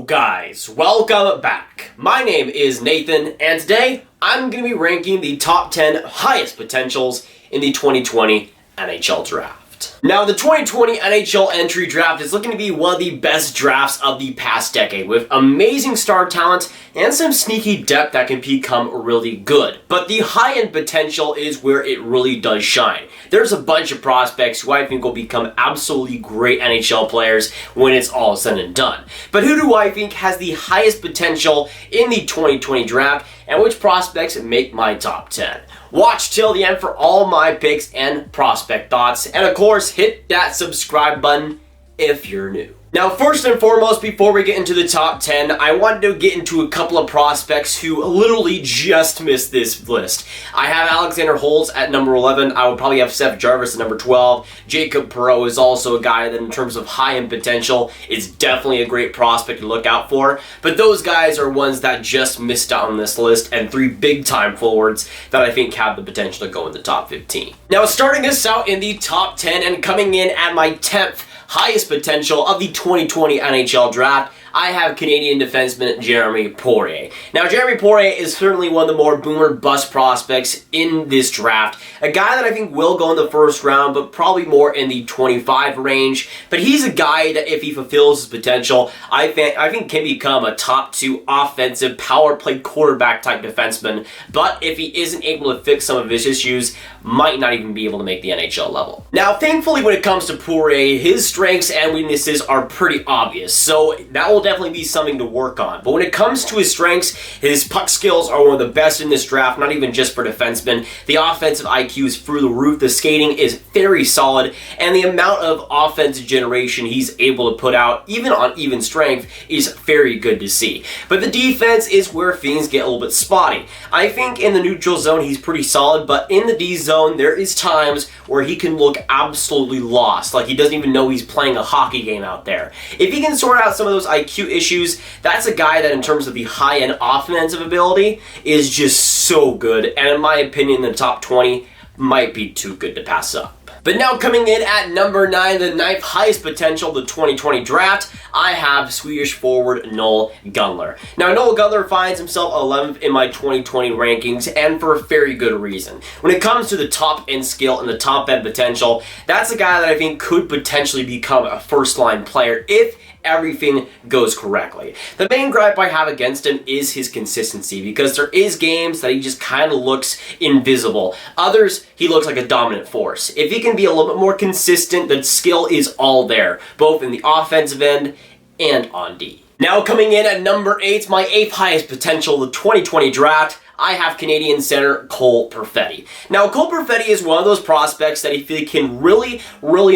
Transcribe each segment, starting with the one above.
Yo guys, welcome back. My name is Nathan, and today I'm going to be ranking the top 10 highest potentials in the 2020 NHL Draft. Now, the 2020 NHL entry draft is looking to be one of the best drafts of the past decade, with amazing star talent and some sneaky depth that can become really good. But the high-end potential is where it really does shine. There's a bunch of prospects who I think will become absolutely great NHL players when it's all said and done. But who do I think has the highest potential in the 2020 draft, and which prospects make my top 10? Watch till the end for all my picks and prospect thoughts, and of course, hit that subscribe button if you're new. Now, first and foremost, before we get into the top 10, I wanted to get into a couple of prospects who literally just missed this list. I have Alexander Holtz at number 11. I would probably have Seth Jarvis at number 12. Jacob Perreault is also a guy that, in terms of high-end potential, is definitely a great prospect to look out for. But those guys are ones that just missed out on this list, and three big-time forwards that I think have the potential to go in the top 15. Now, starting us out in the top 10 and coming in at my 10th highest potential of the 2020 NHL Draft, I have Canadian defenseman Jeremie Poirier. Now, Jeremie Poirier is certainly one of the more boomer bust prospects in this draft. A guy that I think will go in the first round, but probably more in the 25 range. But he's a guy that, if he fulfills his potential, I think can become a top 2 offensive power play quarterback type defenseman. But if he isn't able to fix some of his issues, might not even be able to make the NHL level. Now, thankfully, when it comes to Poirier, his strengths and weaknesses are pretty obvious, so that will definitely be something to work on. But when it comes to his strengths, his puck skills are one of the best in this draft, not even just for defensemen. The offensive IQ is through the roof, the skating is very solid, and the amount of offensive generation he's able to put out, even on even strength, is very good to see. But the defense is where things get a little bit spotty. I think in the neutral zone he's pretty solid, but in the D zone there is times where he can look absolutely lost, like he doesn't even know he's playing a hockey game out there. If he can sort out some of those IQ issues, that's a guy that, in terms of the high-end offensive ability, is just so good, and in my opinion, the top 20 might be too good to pass up. But now, coming in at number 9, the 9th highest potential of the 2020 draft, I have Swedish forward Noel Gunler. Now, Noel Gunler finds himself 11th in my 2020 rankings, and for a very good reason. When it comes to the top end skill and the top end potential, that's a guy that I think could potentially become a first-line player if everything goes correctly. The main gripe I have against him is his consistency, because there is games that he just kind of looks invisible. Others, he looks like a dominant force. If he can be a little bit more consistent, the skill is all there, both in the offensive end and on D. Now, coming in at number 8, my 8th highest potential of the 2020 draft, I have Canadian center Cole Perfetti. Now, Cole Perfetti is one of those prospects that if he can really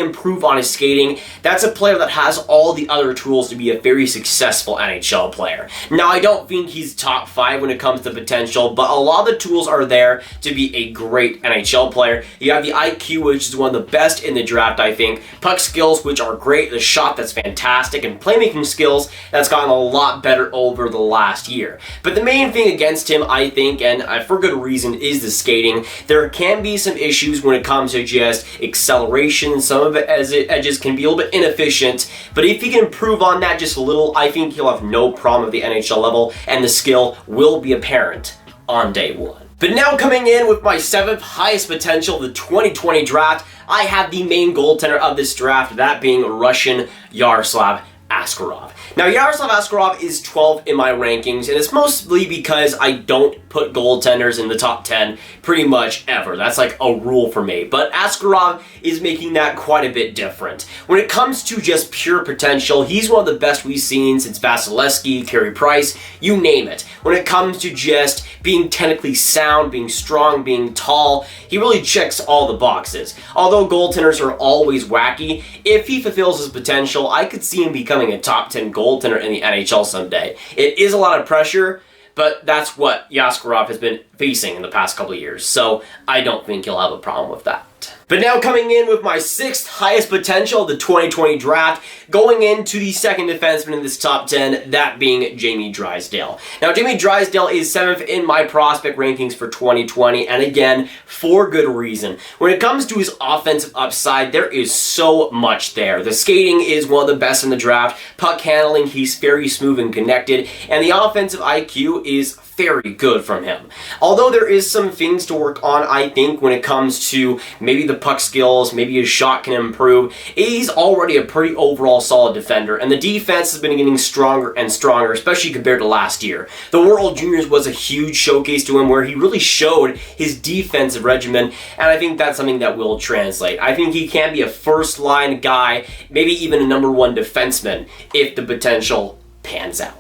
improve on his skating, that's a player that has all the other tools to be a very successful NHL player. Now, I don't think he's top 5 when it comes to potential, but a lot of the tools are there to be a great NHL player. You have the IQ, which is one of the best in the draft, I think. Puck skills, which are great. The shot, that's fantastic. And playmaking skills, that's gotten a lot better over the last year. But the main thing against him, I think, and for good reason, is the skating. There can be some issues when it comes to just acceleration. Some of it as edges can be a little bit inefficient, but if he can improve on that just a little, I think he'll have no problem at the NHL level, and the skill will be apparent on day one. But now, coming in with my 7th highest potential of the 2020 draft, I have the main goaltender of this draft, that being Russian Yaroslav Askarov. Now, Yaroslav Askarov is 12th in my rankings, and it's mostly because I don't put goaltenders in the top 10 pretty much ever. That's like a rule for me. But Askarov is making that quite a bit different. When it comes to just pure potential, he's one of the best we've seen since Vasilevsky, Carey Price, you name it. When it comes to just being technically sound, being strong, being tall, he really checks all the boxes. Although goaltenders are always wacky, if he fulfills his potential, I could see him becoming a top 10 goaltender in the NHL someday. It is a lot of pressure, but that's what Askarov has been facing in the past couple of years, so I don't think he'll have a problem with that. But now coming in with my 6th highest potential of the 2020 draft, going into the second defenseman in this top 10, that being Jeremie Drysdale. Now Jeremie Drysdale is 7th in my prospect rankings for 2020, and again, for good reason. When it comes to his offensive upside, there is so much there. The skating is one of the best in the draft, puck handling, he's very smooth and connected, and the offensive IQ is very good from him. Although there is some things to work on, I think, when it comes to maybe the puck skills, maybe his shot can improve, he's already a pretty overall solid defender, and the defense has been getting stronger and stronger, especially compared to last year. The World Juniors was a huge showcase to him where he really showed his defensive regimen, and I think that's something that will translate. I think he can be a first-line guy, maybe even a number 1 defenseman, if the potential pans out.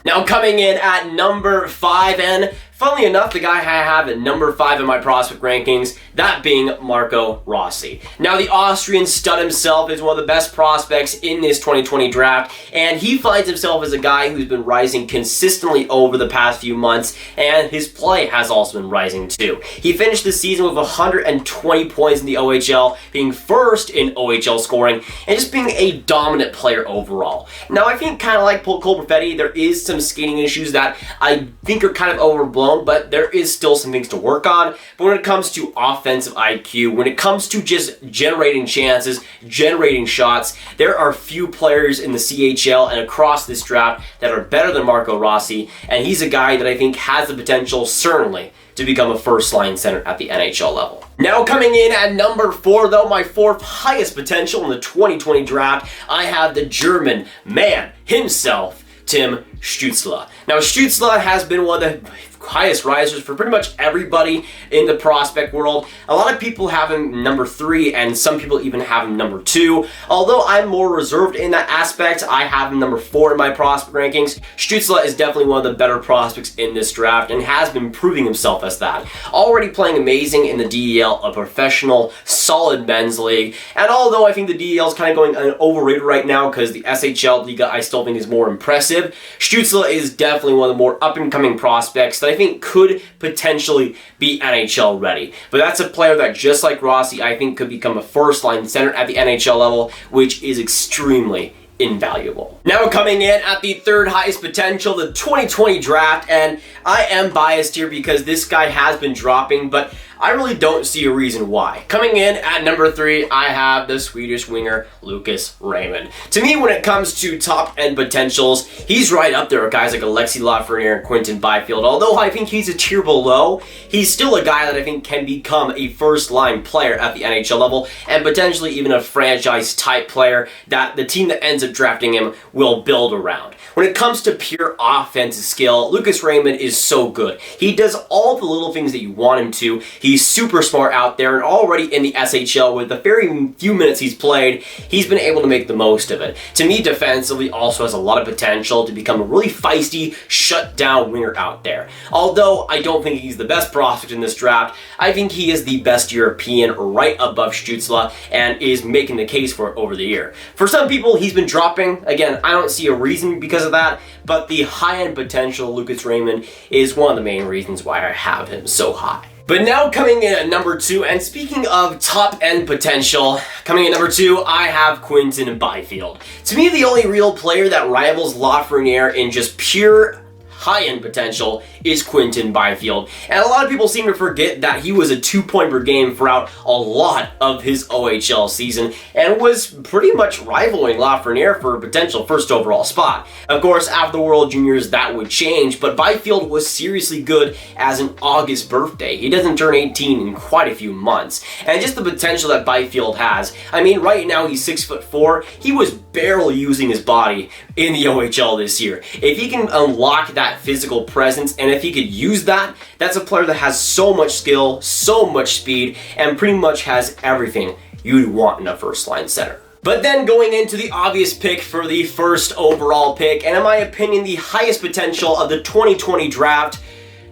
Now coming in at number 5, and funnily enough, the guy I have at number 5 in my prospect rankings, that being Marco Rossi. Now the Austrian stud himself is one of the best prospects in this 2020 draft, and he finds himself as a guy who's been rising consistently over the past few months, and his play has also been rising too. He finished the season with 120 points in the OHL, being 1st in OHL scoring, and just being a dominant player overall. Now I think kind of like Cole Perfetti, there is some skating issues that I think are kind of overblown, but there is still some things to work on. But when it comes to offensive IQ, when it comes to just generating chances, generating shots, there are few players in the CHL and across this draft that are better than Marco Rossi, and he's a guy that I think has the potential, certainly, to become a first-line center at the NHL level. Now coming in at number 4, though, my 4th highest potential in the 2020 draft, I have the German man himself, Tim Stützle. Now Stützle has been one of the highest risers for pretty much everybody in the prospect world. A lot of people have him number 3, and some people even have him number 2. Although I'm more reserved in that aspect, I have him number 4 in my prospect rankings. Stützle is definitely one of the better prospects in this draft and has been proving himself as that. Already playing amazing in the DEL, a professional, solid men's league. And although I think the DEL is kind of going overrated right now because the SHL Liga I still think is more impressive, Stützle is definitely one of the more up-and-coming prospects that I think could potentially be NHL ready. But that's a player that, just like Rossi, I think could become a first-line center at the NHL level, which is extremely invaluable. Now coming in at the 3rd highest potential, the 2020 draft, and I am biased here because this guy has been dropping, but I really don't see a reason why. Coming in at number 3, I have the Swedish winger, Lucas Raymond. To me, when it comes to top-end potentials, he's right up there with guys like Alexis Lafreniere and Quinton Byfield. Although I think he's a tier below, he's still a guy that I think can become a first-line player at the NHL level, and potentially even a franchise-type player that the team that ends up drafting him will build around. When it comes to pure offensive skill, Lucas Raymond is so good. He does all the little things that you want him to. He's super smart out there, and already in the SHL, with the very few minutes he's played, he's been able to make the most of it. To me, defensively, also has a lot of potential to become a really feisty, shut-down winger out there. Although I don't think he's the best prospect in this draft, I think he is the best European right above Stutzle and is making the case for it over the year. For some people, he's been dropping. Again, I don't see a reason because of that, but the high-end potential of Lucas Raymond is one of the main reasons why I have him so high. But now coming in at number 2, and speaking of top-end potential, coming in at number 2, I have Quinton Byfield. To me, the only real player that rivals Lafreniere in just pure high-end potential is Quinton Byfield. And a lot of people seem to forget that he was a 2-point per game throughout a lot of his OHL season and was pretty much rivaling Lafreniere for a potential first overall spot. Of course, after the World Juniors, that would change, but Byfield was seriously good as an August birthday. He doesn't turn 18 in quite a few months. And just the potential that Byfield has, I mean, right now he's 6'4". He was barely using his body in the OHL this year. If he can unlock that physical presence, and if he could use that, that's a player that has so much skill, so much speed, and pretty much has everything you'd want in a first-line center. But then going into the obvious pick for the first overall pick, and in my opinion, the highest potential of the 2020 draft,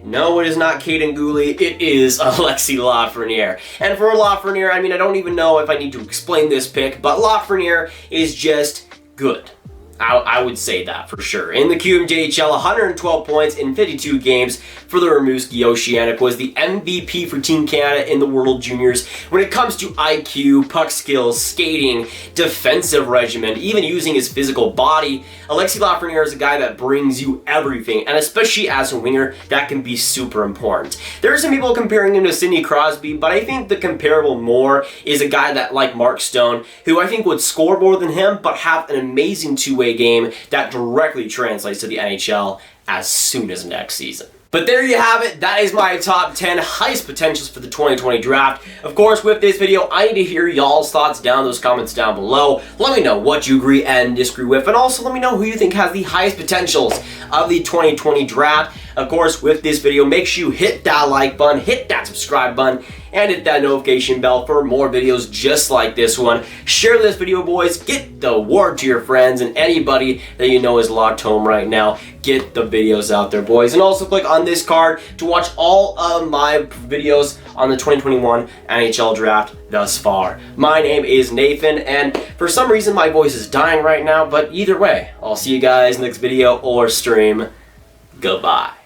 no, it is not Caden Gooley, it is Alexis Lafreniere. And for Lafreniere, I mean, I don't even know if I need to explain this pick, but Lafreniere is just good. I would say that for sure. In the QMJHL, 112 points in 52 games for the Rimouski Oceanic, was the MVP for Team Canada in the World Juniors. When it comes to IQ, puck skills, skating, defensive regimen, even using his physical body, Alexis Lafreniere is a guy that brings you everything, and especially as a winger, that can be super important. There are some people comparing him to Sidney Crosby, but I think the comparable more is a guy that, like Mark Stone, who I think would score more than him, but have an amazing two-way game that directly translates to the NHL as soon as next season. But there you have it. That is my top 10 highest potentials for the 2020 draft. Of course, with this video, I need to hear y'all's thoughts down in those comments down below. Let me know what you agree and disagree with, and also let me know who you think has the highest potentials of the 2020 draft. Of course, with this video, make sure you hit that like button, hit that subscribe button, and hit that notification bell for more videos just like this one. Share this video, boys. Get the word to your friends and anybody that you know is locked home right now. Get the videos out there, boys. And also click on this card to watch all of my videos on the 2021 NHL draft thus far. My name is Nathan, and for some reason my voice is dying right now, but either way, I'll see you guys next video or stream. Goodbye.